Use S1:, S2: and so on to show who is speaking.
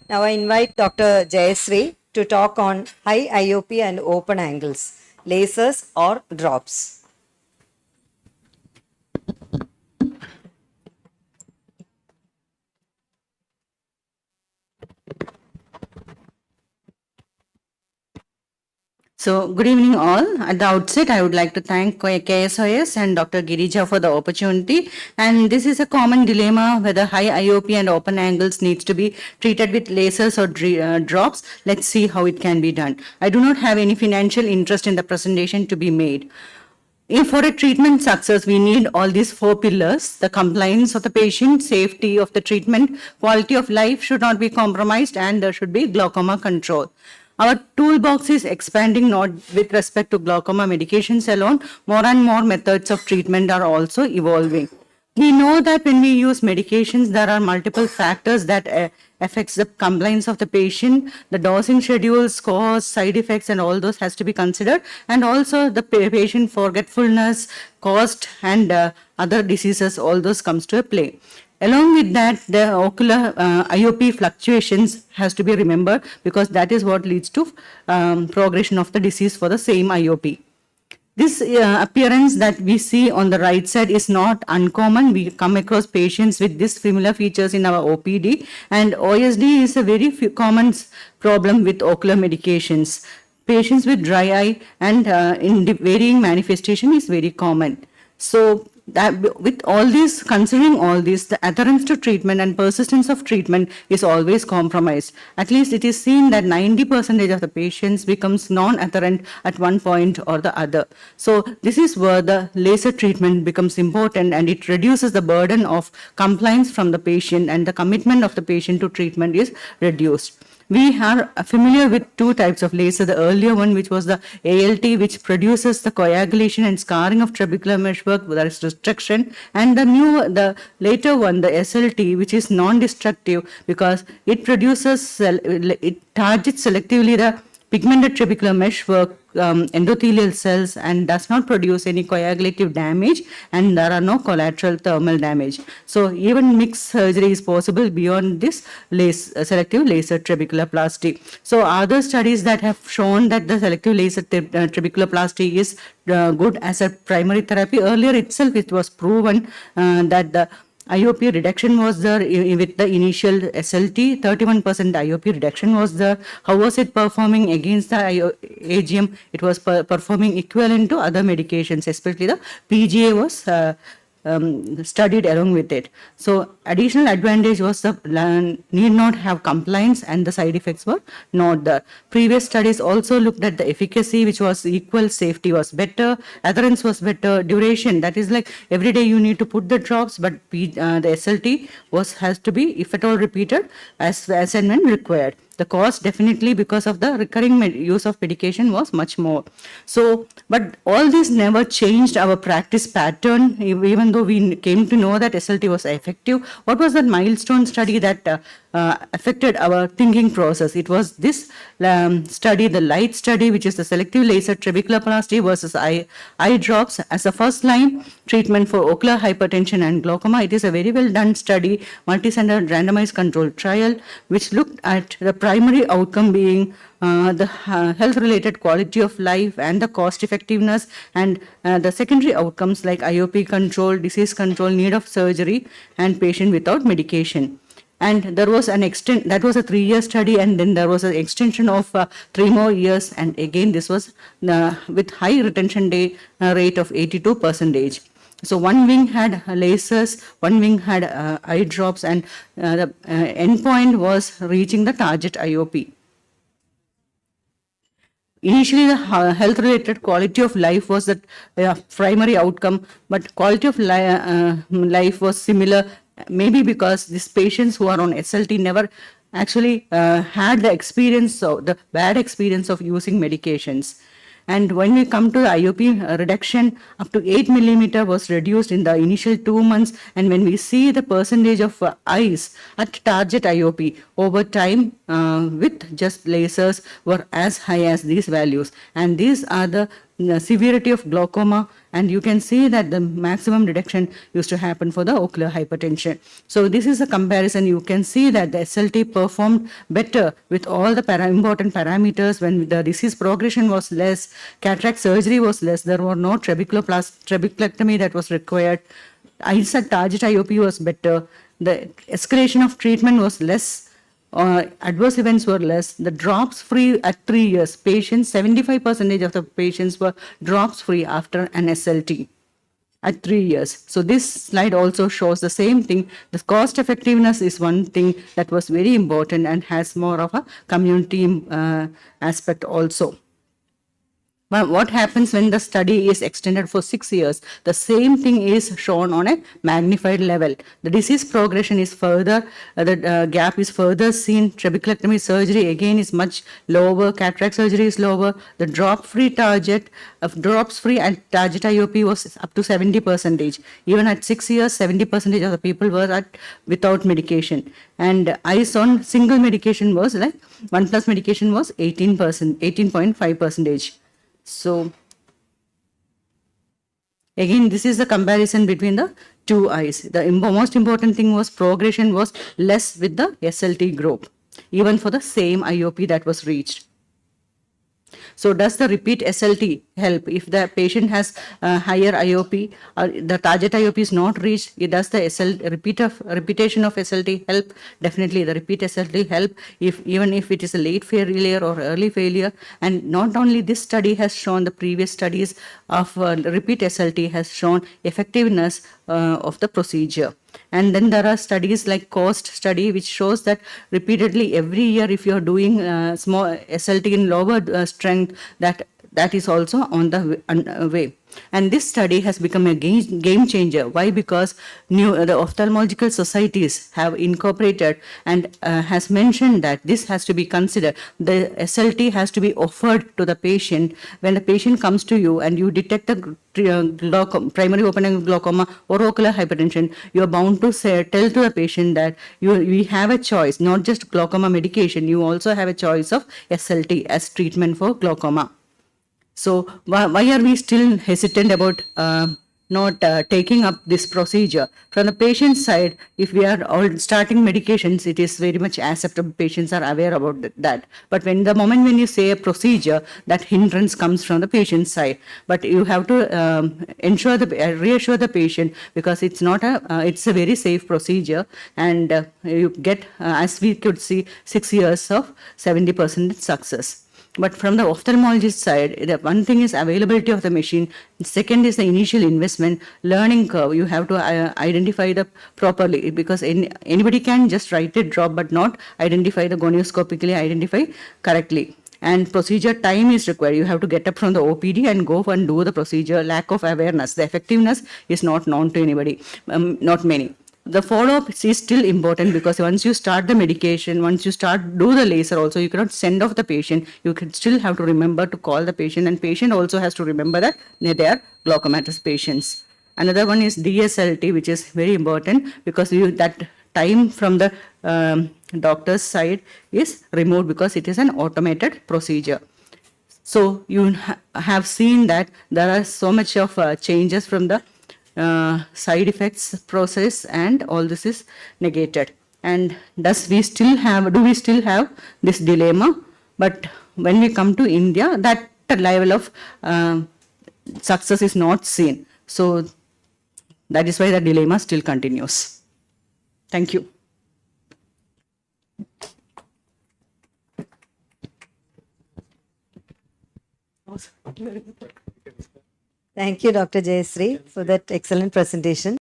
S1: Now I invite Dr. Jayasree to talk on high IOP and open angles, lasers or drops.
S2: So, good evening, all. At the outset, I would like to thank KSOS and Dr. Girija for the opportunity. And this is a common dilemma whether high IOP and open angles needs to be treated with lasers or drops. Let's see how it can be done. I do not have any financial interest in the presentation to be made. If for a treatment success, we need all these four pillars: the compliance of the patient, safety of the treatment, quality of life should not be compromised, and there should be glaucoma control. Our toolbox is expanding not with respect to glaucoma medications alone. More and more methods of treatment are also evolving. We know that when we use medications, there are multiple factors that affects the compliance of the patient. The dosing schedules, cost, side effects, and all those has to be considered, and also the patient forgetfulness, cost, and other diseases. All those comes to play. Along with that, the ocular IOP fluctuations has to be remembered, because that is what leads to progression of the disease for the same IOP. This appearance that we see on the right side is not uncommon. We come across patients with these similar features in our OPD, and OSD is a very common problem with ocular medications. Patients with dry eye and in varying manifestation is very common. So that with all this, considering all this, the adherence to treatment and persistence of treatment is always compromised. At least it is seen that 90% of the patients becomes non-adherent at one point or the other. So this is where the laser treatment becomes important, and it reduces the burden of compliance from the patient, and the commitment of the patient to treatment is reduced. We are familiar with two types of laser. The earlier one, which was the ALT, which produces the coagulation and scarring of trabecular meshwork, there is restriction, and the later one, the SLT, which is non-destructive because it produces, it targets selectively the pigmented trabecular meshwork, endothelial cells, and does not produce any coagulative damage, and there are no collateral thermal damage. So even mixed surgery is possible beyond this selective laser trabeculoplasty. So other studies that have shown that the selective laser trabeculoplasty is good as a primary therapy. Earlier itself it was proven that the IOP reduction was there with the initial SLT. 31% IOP reduction was there. How was it performing against the AGM? It was performing equivalent to other medications, especially the PGA was studied along with it. So additional advantage was the need not have compliance, and the side effects were not there. Previous studies also looked at the efficacy, which was equal, safety was better, adherence was better, duration, that is like every day you need to put the drops, but the SLT has to be, if at all, repeated as and when required. The cost, definitely because of the recurring use of medication, was much more. So, but all this never changed our practice pattern, even though we came to know that SLT was effective. What was that milestone study that affected our thinking process? It was this study, the LIGHT study, which is the selective laser trabeculoplasty versus eye drops as a first line treatment for ocular hypertension and glaucoma. It is a very well done study, multi-center randomized controlled trial, which looked at the primary outcome being the health-related quality of life and the cost effectiveness, and the secondary outcomes like IOP control, disease control, need of surgery, and patient without medication. And there was an that was a 3-year study, and then there was an extension of 3 more years, and again this was with high retention rate of 82%. So one wing had lasers, one wing had eye drops, and the endpoint was reaching the target IOP. Initially, the health-related quality of life was the primary outcome, but quality of life was similar, maybe because these patients who are on SLT never actually had the experience, the bad experience of using medications. And when we come to the IOP reduction, up to 8 millimeter was reduced in the initial 2 months. And when we see the percentage of eyes at target IOP over time with just lasers were as high as these values. And these are the severity of glaucoma, and you can see that the maximum reduction used to happen for the ocular hypertension. So this is a comparison. You can see that the SLT performed better with all the important parameters when the disease progression was less, cataract surgery was less, there were no trabeculectomy that was required. I said target IOP was better, the escalation of treatment was less, adverse events were less, the drops free at 3 years. Patients, 75% of the patients were drops free after an SLT at 3 years. So this slide also shows the same thing. The cost effectiveness is one thing that was very important and has more of a community aspect also. But what happens when the study is extended for 6 years? The same thing is shown on a magnified level. The disease progression is further, the gap is further seen. Trabeculectomy surgery again is much lower. Cataract surgery is lower. The drop-free target of drops-free and target IOP was up to 70%. Even at 6 years, 70% of the people were at without medication. And eyes on single medication was like 1+ medication was 18.5%. So again, this is the comparison between the two eyes. The most important thing was progression was less with the SLT group, even for the same IOP that was reached. So does the repeat SLT help? If the patient has higher IOP or the target IOP is not reached, does the repetition of SLT help? Definitely the repeat SLT help, even if it is a late failure or early failure. And not only this study has shown, the previous studies of repeat SLT has shown effectiveness of the procedure. And then there are studies like COST study, which shows that repeatedly every year, if you're doing small SLT in lower strength, that is also on the way. And this study has become a game changer. Why? Because the ophthalmological societies have incorporated and has mentioned that this has to be considered. The SLT has to be offered to the patient when the patient comes to you and you detect the primary open-angle glaucoma or ocular hypertension. You are bound to tell to the patient that we have a choice, not just glaucoma medication. You also have a choice of SLT as treatment for glaucoma. So why are we still hesitant about not taking up this procedure? From the patient side, if we are all starting medications, it is very much acceptable. Patients are aware about that. But when the moment when you say a procedure, that hindrance comes from the patient side. But you have to reassure the patient, because it's not it's a very safe procedure, and you get, as we could see, 6 years of 70% success. But from the ophthalmologist side, the one thing is availability of the machine. Second is the initial investment, learning curve. You have to identify the properly, because anybody can just write a drop but not identify the gonioscopically identify correctly. And procedure time is required. You have to get up from the OPD and go and do the procedure. Lack of awareness. The effectiveness is not known to anybody, not many. The follow-up is still important, because once you start the medication, once you do the laser also, you cannot send off the patient. You can still have to remember to call the patient, and patient also has to remember that they are glaucomatous patients. Another one is DSLT, which is very important, because that time from the doctor's side is removed, because it is an automated procedure. So you have seen that there are so much of changes from the side effects process, and all this is negated. And do we still have this dilemma? But when we come to India, that level of success is not seen. So that is why the dilemma still continues. Thank you.
S1: Thank you, Dr. Jayasree, for that excellent presentation.